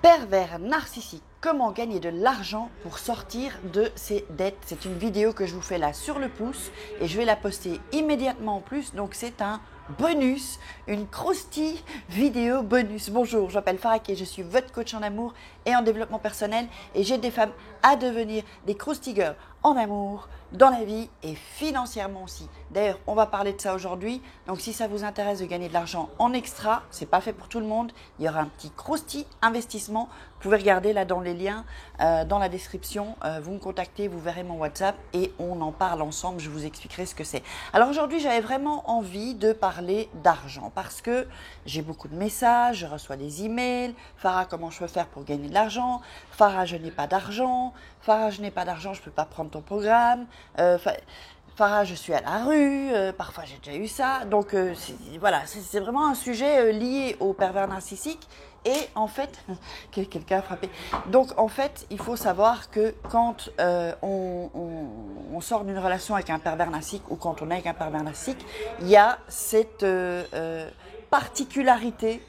Pervers narcissique, comment gagner de l'argent pour sortir de ses dettes. C'est une vidéo que je vous fais là sur le pouce et je vais la poster immédiatement en plus. Donc c'est un bonus, une croustille vidéo bonus. Bonjour, je m'appelle Farah et je suis votre coach en amour et en développement personnel et j'aide des femmes à devenir des croustilleurs en amour, dans la vie et financièrement aussi. D'ailleurs, on va parler de ça aujourd'hui. Donc si ça vous intéresse de gagner de l'argent en extra, c'est pas fait pour tout le monde. Il y aura un petit croustille investissement. Vous pouvez regarder là dans les liens, dans la description. Vous me contactez, vous verrez mon WhatsApp et on en parle ensemble. Je vous expliquerai ce que c'est. Alors aujourd'hui, j'avais vraiment envie de parler d'argent parce que j'ai beaucoup de messages, je reçois des emails. Farah, comment je peux faire pour gagner de l'argent? Farah, je n'ai pas d'argent. Farah, je n'ai pas d'argent, je ne peux pas prendre ton programme. Farah, je suis à la rue, parfois j'ai déjà eu ça. Donc voilà, c'est vraiment un sujet lié au pervers narcissique. Et en fait, quelqu'un a frappé. Donc en fait, il faut savoir que quand on sort d'une relation avec un pervers narcissique ou quand on est avec un pervers narcissique, il y a cette particularité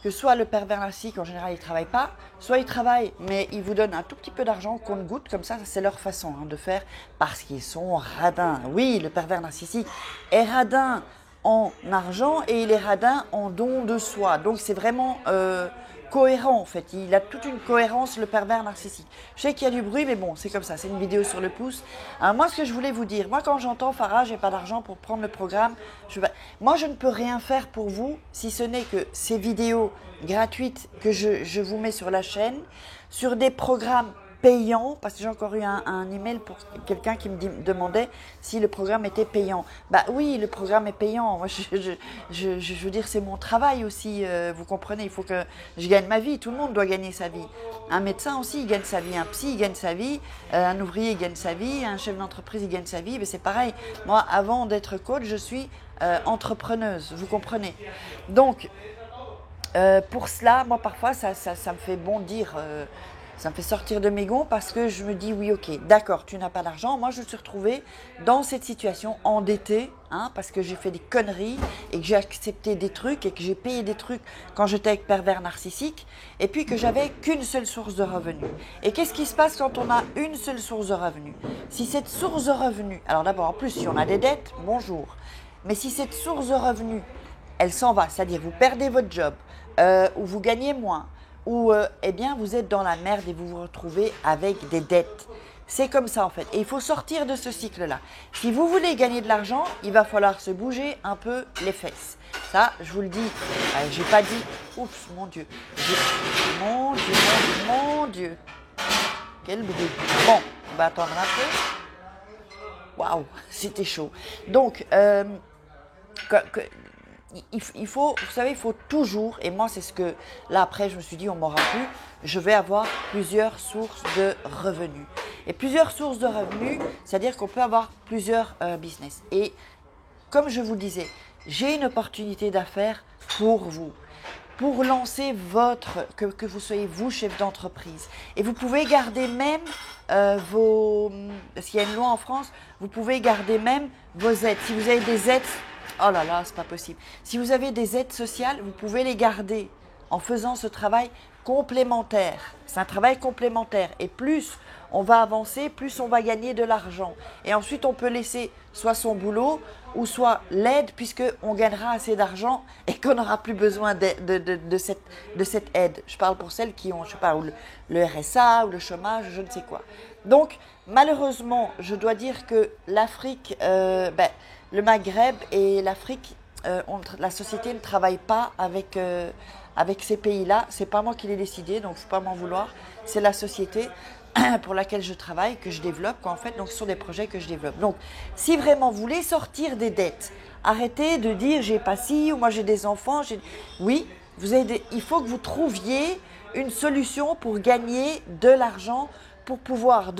que soit le pervers narcissique, en général, il ne travaille pas, soit il travaille, mais il vous donne un tout petit peu d'argent qu'on goûte, comme ça c'est leur façon de faire, parce qu'ils sont radins. Oui, le pervers narcissique est radin en argent et il est radin en don de soi. Donc c'est vraiment cohérent en fait. Il a toute une cohérence, le pervers narcissique. Je sais qu'il y a du bruit, mais bon, c'est comme ça. C'est une vidéo sur le pouce. Moi, ce que je voulais vous dire, moi quand j'entends Farah, j'ai pas d'argent pour prendre le programme, moi je ne peux rien faire pour vous si ce n'est que ces vidéos gratuites que je vous mets sur la chaîne, sur des programmes payant, parce que j'ai encore eu un email pour quelqu'un qui me demandait si le programme était payant. Bah oui, le programme est payant. Moi, je veux dire, c'est mon travail aussi. Vous comprenez, il faut que je gagne ma vie. Tout le monde doit gagner sa vie. Un médecin aussi, il gagne sa vie. Un psy, il gagne sa vie. Un ouvrier, il gagne sa vie. Un chef d'entreprise, il gagne sa vie. Mais c'est pareil. Moi, avant d'être coach, je suis entrepreneuse. Vous comprenez. Donc, pour cela, moi, parfois, ça me fait bondir. Ça me fait sortir de mes gonds parce que je me dis oui, ok, d'accord, tu n'as pas d'argent. Moi, je me suis retrouvée dans cette situation endettée, parce que j'ai fait des conneries et que j'ai accepté des trucs et que j'ai payé des trucs quand j'étais avec pervers narcissique et puis que j'avais qu'une seule source de revenus. Et qu'est-ce qui se passe quand on a une seule source de revenus? Si cette source de revenus, alors d'abord, en plus, si on a des dettes, bonjour. Mais si cette source de revenus, elle s'en va, c'est-à-dire vous perdez votre job ou vous gagnez moins, ou eh bien vous êtes dans la merde et vous vous retrouvez avec des dettes. C'est comme ça en fait. Et il faut sortir de ce cycle-là. Si vous voulez gagner de l'argent, il va falloir se bouger un peu les fesses. Ça, je vous le dis. J'ai pas dit. Oups, mon Dieu. Mon Dieu. Quel bruit. Bon, on va attendre un peu. Waouh, c'était chaud. Donc, il faut, vous savez, il faut toujours, et moi c'est ce que, là après je me suis dit on m'aura plus, je vais avoir plusieurs sources de revenus. Et plusieurs sources de revenus, c'est-à-dire qu'on peut avoir plusieurs business. Et comme je vous le disais, j'ai une opportunité d'affaires pour vous. Pour lancer que vous soyez vous chef d'entreprise. Et vous pouvez garder même parce qu'il y a une loi en France, vous pouvez garder même vos aides. Si vous avez des aides, oh là là, c'est pas possible. Si vous avez des aides sociales, vous pouvez les garder en faisant ce travail complémentaire. C'est un travail complémentaire. Et plus on va avancer, plus on va gagner de l'argent. Et ensuite, on peut laisser soit son boulot ou soit l'aide, puisqu'on gagnera assez d'argent et qu'on n'aura plus besoin de cette aide. Je parle pour celles qui ont, je sais pas, ou le RSA ou le chômage, je ne sais quoi. Donc, malheureusement, je dois dire que l'Afrique, le Maghreb et l'Afrique, la société ne travaille pas avec ces pays-là. C'est pas moi qui l'ai décidé, donc il ne faut pas m'en vouloir. C'est la société pour laquelle je travaille, que je développe, en fait. Donc ce sont des projets que je développe. Donc, si vraiment vous voulez sortir des dettes, arrêtez de dire j'ai pas ci ou moi j'ai des enfants. Oui, il faut que vous trouviez une solution pour gagner de l'argent, pour pouvoir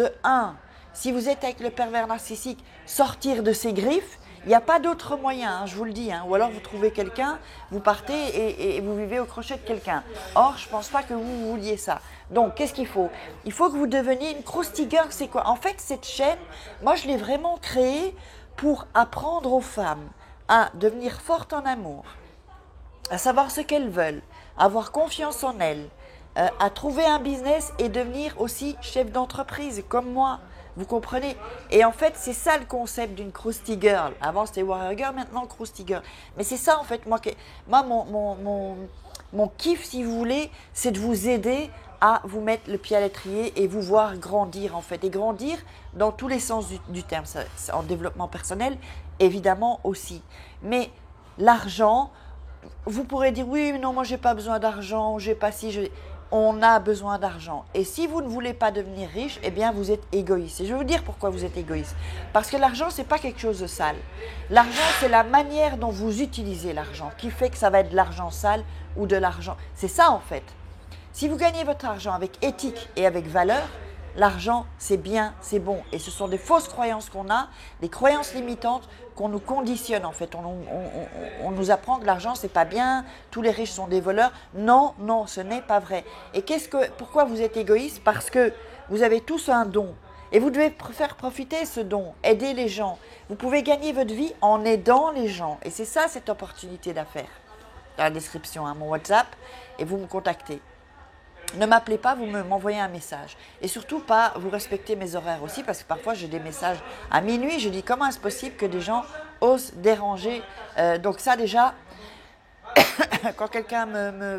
si vous êtes avec le pervers narcissique, sortir de ses griffes. Il n'y a pas d'autre moyen, je vous le dis. Ou alors vous trouvez quelqu'un, vous partez et vous vivez au crochet de quelqu'un. Or, je ne pense pas que vous vouliez ça. Donc, qu'est-ce qu'il faut? Il faut que vous deveniez une croustilleur. C'est quoi? En fait, cette chaîne, moi, je l'ai vraiment créée pour apprendre aux femmes à devenir fortes en amour, à savoir ce qu'elles veulent, à avoir confiance en elles, à trouver un business et devenir aussi chef d'entreprise comme moi. Vous comprenez? Et en fait, c'est ça le concept d'une Krusty Girl. Avant, c'était Warrior Girl, maintenant Krusty Girl. Mais c'est ça, en fait, mon kiff, si vous voulez, c'est de vous aider à vous mettre le pied à l'étrier et vous voir grandir, en fait. Et grandir dans tous les sens du terme. En développement personnel, évidemment aussi. Mais l'argent, vous pourrez dire, oui, mais non, moi, j'ai pas besoin d'argent, j'ai pas si... On a besoin d'argent. Et si vous ne voulez pas devenir riche, eh bien, vous êtes égoïste. Et je vais vous dire pourquoi vous êtes égoïste. Parce que l'argent, ce n'est pas quelque chose de sale. L'argent, c'est la manière dont vous utilisez l'argent qui fait que ça va être de l'argent sale ou de l'argent. C'est ça, en fait. Si vous gagnez votre argent avec éthique et avec valeur, l'argent, c'est bien, c'est bon. Et ce sont des fausses croyances qu'on a, des croyances limitantes qu'on nous conditionne en fait. On nous apprend que l'argent, c'est pas bien, tous les riches sont des voleurs. Non, non, ce n'est pas vrai. Et pourquoi vous êtes égoïste? Parce que vous avez tous un don. Et vous devez faire profiter ce don, aider les gens. Vous pouvez gagner votre vie en aidant les gens. Et c'est ça, cette opportunité d'affaires. Dans la description, mon WhatsApp, et vous me contactez. Ne m'appelez pas, vous m'envoyez un message. Et surtout pas, vous respectez mes horaires aussi, parce que parfois j'ai des messages à minuit. Je dis, comment est-ce possible que des gens osent déranger? Donc ça déjà, quand quelqu'un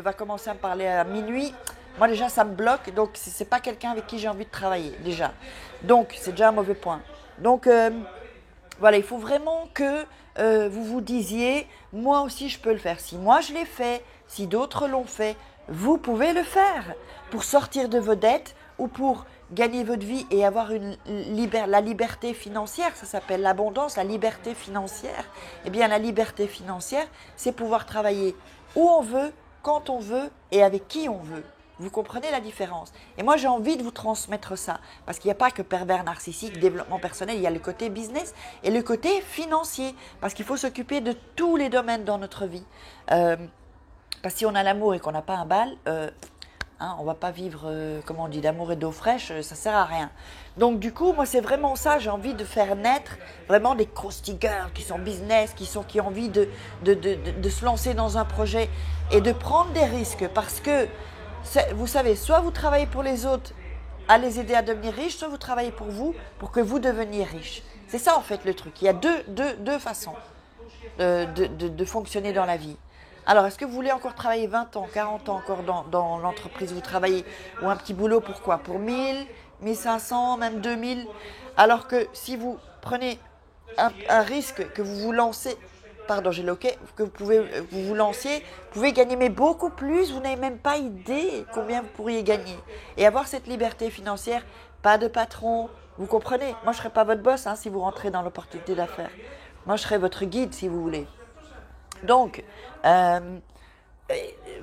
va commencer à me parler à minuit, moi déjà ça me bloque. Donc c'est pas quelqu'un avec qui j'ai envie de travailler déjà. Donc c'est déjà un mauvais point. Donc voilà, il faut vraiment que vous vous disiez, moi aussi je peux le faire. Si moi je l'ai fait, si d'autres l'ont fait, vous pouvez le faire pour sortir de vos dettes ou pour gagner votre vie et avoir la liberté financière. Ça s'appelle l'abondance, la liberté financière. Eh bien, la liberté financière, c'est pouvoir travailler où on veut, quand on veut et avec qui on veut. Vous comprenez la différence? Et moi, j'ai envie de vous transmettre ça. Parce qu'il n'y a pas que pervers narcissique, développement personnel, il y a le côté business et le côté financier. Parce qu'il faut s'occuper de tous les domaines dans notre vie. Parce que si on a l'amour et qu'on n'a pas un bal, on ne va pas vivre, comment on dit, d'amour et d'eau fraîche, ça ne sert à rien. Donc du coup, moi c'est vraiment ça, j'ai envie de faire naître vraiment des Krusty Girls qui sont business, qui ont envie de se lancer dans un projet et de prendre des risques. Parce que, vous savez, soit vous travaillez pour les autres à les aider à devenir riches, soit vous travaillez pour vous, pour que vous deveniez riche. C'est ça en fait le truc, il y a deux façons de fonctionner dans la vie. Alors, est-ce que vous voulez encore travailler 20 ans, 40 ans encore dans l'entreprise où vous travaillez ou un petit boulot, pourquoi? Pour 1000, 1500, même 2000. Alors que si vous prenez un risque que vous vous lancez, pardon, j'ai loqué, que vous vous lanciez, vous pouvez gagner mais beaucoup plus, vous n'avez même pas idée combien vous pourriez gagner. Et avoir cette liberté financière, pas de patron, vous comprenez? Moi, je ne serai pas votre boss si vous rentrez dans l'opportunité d'affaires. Moi, je serai votre guide si vous voulez. Donc,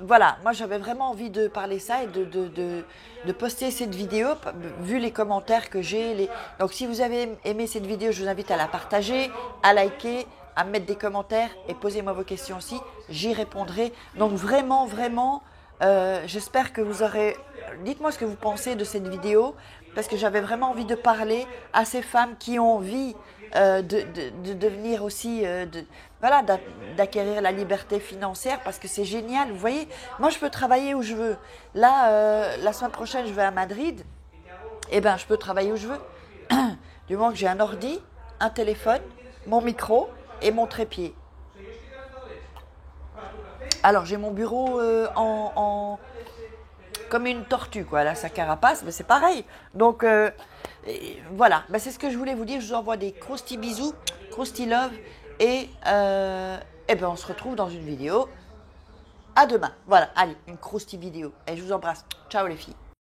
voilà, moi j'avais vraiment envie de parler ça et de poster cette vidéo, vu les commentaires que j'ai. Donc si vous avez aimé cette vidéo, je vous invite à la partager, à liker, à mettre des commentaires et posez-moi vos questions aussi, j'y répondrai. Donc vraiment, vraiment, j'espère que vous aurez... Dites-moi ce que vous pensez de cette vidéo, parce que j'avais vraiment envie de parler à ces femmes qui ont envie de devenir aussi, d'acquérir la liberté financière, parce que c'est génial. Vous voyez, moi je peux travailler où je veux. Là, la semaine prochaine, je vais à Madrid. Eh bien, je peux travailler où je veux. Du moment que j'ai un ordi, un téléphone, mon micro et mon trépied. Alors, j'ai mon bureau comme une tortue, quoi. Là, sa carapace, mais c'est pareil. Donc, voilà, c'est ce que je voulais vous dire. Je vous envoie des Krusty bisous, Krusty love. Et on se retrouve dans une vidéo. À demain. Voilà, allez, une Krusty vidéo. Et je vous embrasse. Ciao les filles.